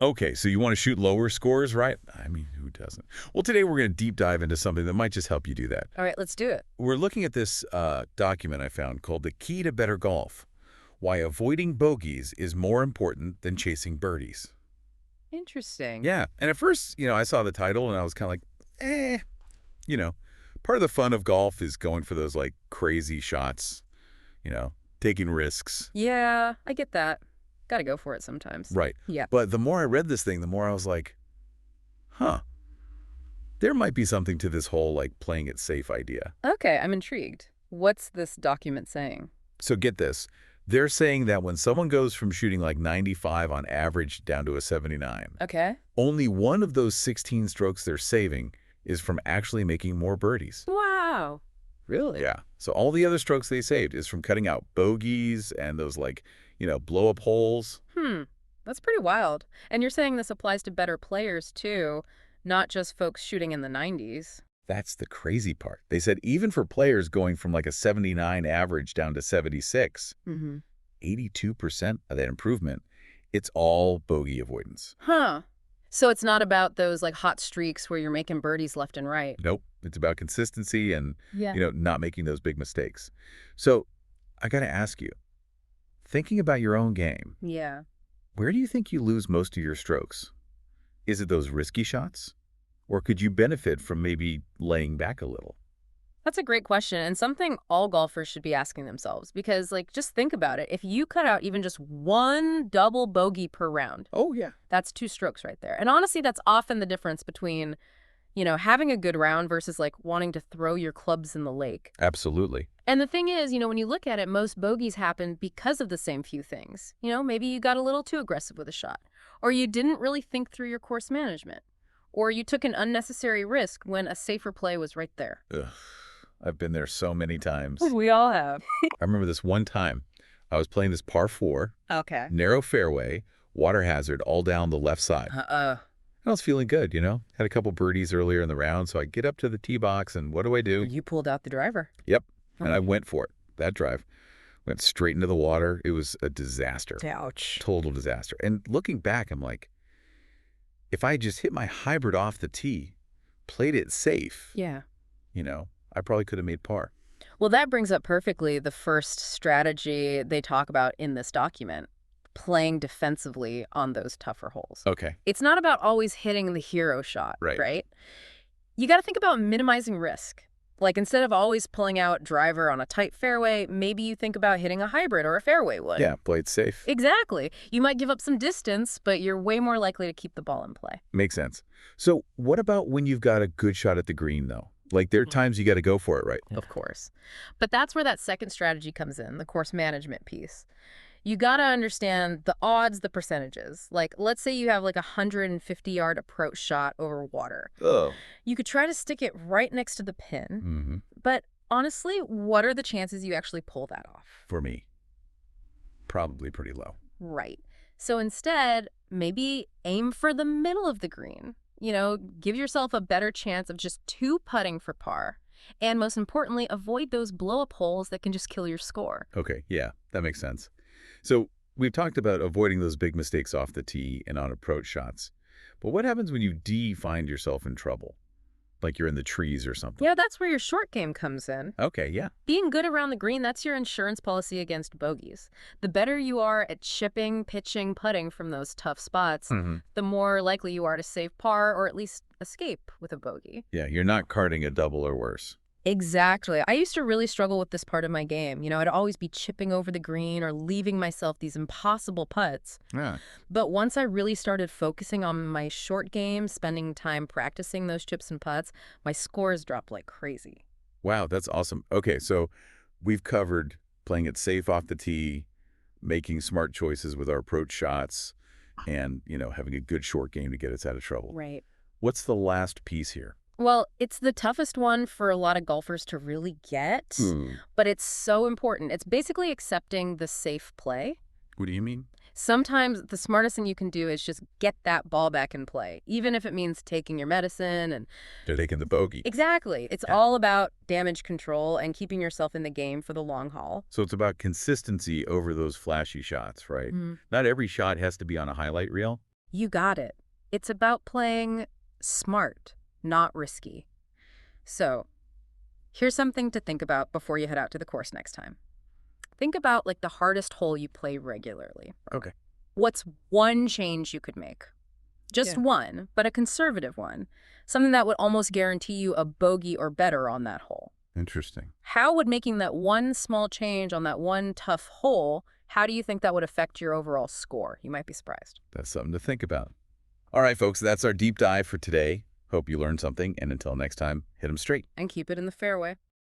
Okay, so you want to shoot lower scores, right? I mean, who doesn't? Well, today we're going to deep dive into something that might just help you do that. All right, let's do it. We're looking at this document I found called The Key to Better Golf: Why Avoiding Bogeys is More Important Than Chasing Birdies. Interesting. Yeah, and at first, I saw the title and I was kind of like, you know, part of the fun of golf is going for those like crazy shots, you know, taking risks. Yeah, I get that. Got to go for it sometimes. Right. Yeah. But the more I read this thing, the more I was like, huh, there might be something to this whole like playing it safe idea. Okay, I'm intrigued. What's this document saying? So get this. They're saying that when someone goes from shooting like 95 on average down to a 79, Okay. only one of those 16 strokes they're saving is from actually making more birdies. Wow. Really? Yeah. So all the other strokes they saved is from cutting out bogeys and those like, blow up holes. That's pretty wild. And you're saying this applies to better players too, not just folks shooting in the 90s. That's the crazy part. They said even for players going from like a 79 average down to 76, Mm-hmm. 82% of that improvement, it's all bogey avoidance. Huh. So it's not about those like hot streaks where you're making birdies left and right. Nope. It's about consistency and, Yeah. not making those big mistakes. So I got to ask you, thinking about your own game, Yeah. where do you think you lose most of your strokes? Is it those risky shots? Or could you benefit from maybe laying back a little? That's a great question and something all golfers should be asking themselves because, like, just think about it. If you cut out even just one double bogey per round, Oh, yeah. that's 2 strokes right there. And honestly, that's often the difference between, having a good round versus like wanting to throw your clubs in the lake. Absolutely. And the thing is, when you look at it, most bogeys happen because of the same few things. Maybe you got a little too aggressive with a shot, or you didn't really think through your course management, or you took an unnecessary risk when a safer play was right there. Ugh, I've been there so many times. We all have. I remember this one time I was playing this par 4, Okay. narrow fairway, water hazard all down the left side. I was feeling good, Had a couple birdies earlier in the round, so I get up to the tee box, and what do? You pulled out the driver. Yep, and I Oh. went for it. That drive went straight into the water. It was a disaster, Ouch. total disaster. And looking back, I'm like, if I just hit my hybrid off the tee, played it safe, Yeah. I probably could have made par. Well, that brings up perfectly the first strategy they talk about in this document, playing defensively on those tougher holes. Okay, It's not about always hitting the hero shot, right. right? You got to think about minimizing risk. Like instead of always pulling out driver on a tight fairway, maybe you think about hitting a hybrid or a fairway wood. Yeah, play it safe. Exactly. You might give up some distance, but you're way more likely to keep the ball in play. Makes sense. So what about when you've got a good shot at the green, though? Like, there are times you got to go for it, right? Of course. But that's where that second strategy comes in, the course management piece. You got to understand the odds, the percentages. Like, let's say you have like a 150-yard approach shot over water. Oh. You could try to stick it right next to the pin, Mm-hmm. but honestly, what are the chances you actually pull that off? For me, probably pretty low. Right. So instead, maybe aim for the middle of the green. Give yourself a better chance of just 2 putting for par. And most importantly, avoid those blow-up holes that can just kill your score. Okay, yeah, that makes sense. So we've talked about avoiding those big mistakes off the tee and on approach shots. But what happens when you find yourself in trouble? Like you're in the trees or something? Yeah, that's where your short game comes in. Okay, yeah. Being good around the green, that's your insurance policy against bogeys. The better you are at chipping, pitching, putting from those tough spots, Mm-hmm. the more likely you are to save par or at least escape with a bogey. Yeah, you're not carding a double or worse. Exactly. I used to really struggle with this part of my game. I'd always be chipping over the green or leaving myself these impossible putts. Yeah. But once I really started focusing on my short game, spending time practicing those chips and putts, my scores dropped like crazy. Wow, that's awesome. Okay, so we've covered playing it safe off the tee, making smart choices with our approach shots, and, having a good short game to get us out of trouble. Right. What's the last piece here? Well, it's the toughest one for a lot of golfers to really get, but it's so important. It's basically accepting the safe play. What do you mean? Sometimes the smartest thing you can do is just get that ball back in play, even if it means taking your medicine and... They're taking the bogey. Exactly. It's all about damage control and keeping yourself in the game for the long haul. So it's about consistency over those flashy shots, right? Mhm. Not every shot has to be on a highlight reel. You got it. It's about playing smart, not risky. So, here's something to think about before you head out to the course next time. Think about like the hardest hole you play regularly. Okay. What's one change you could make? Just Yeah. one, but a conservative one. Something that would almost guarantee you a bogey or better on that hole. Interesting. How would making that one small change on that one tough hole, how do you think that would affect your overall score? You might be surprised. That's something to think about. All right, folks, that's our deep dive for today. Hope you learned something, and until next time, hit 'em straight. And keep it in the fairway.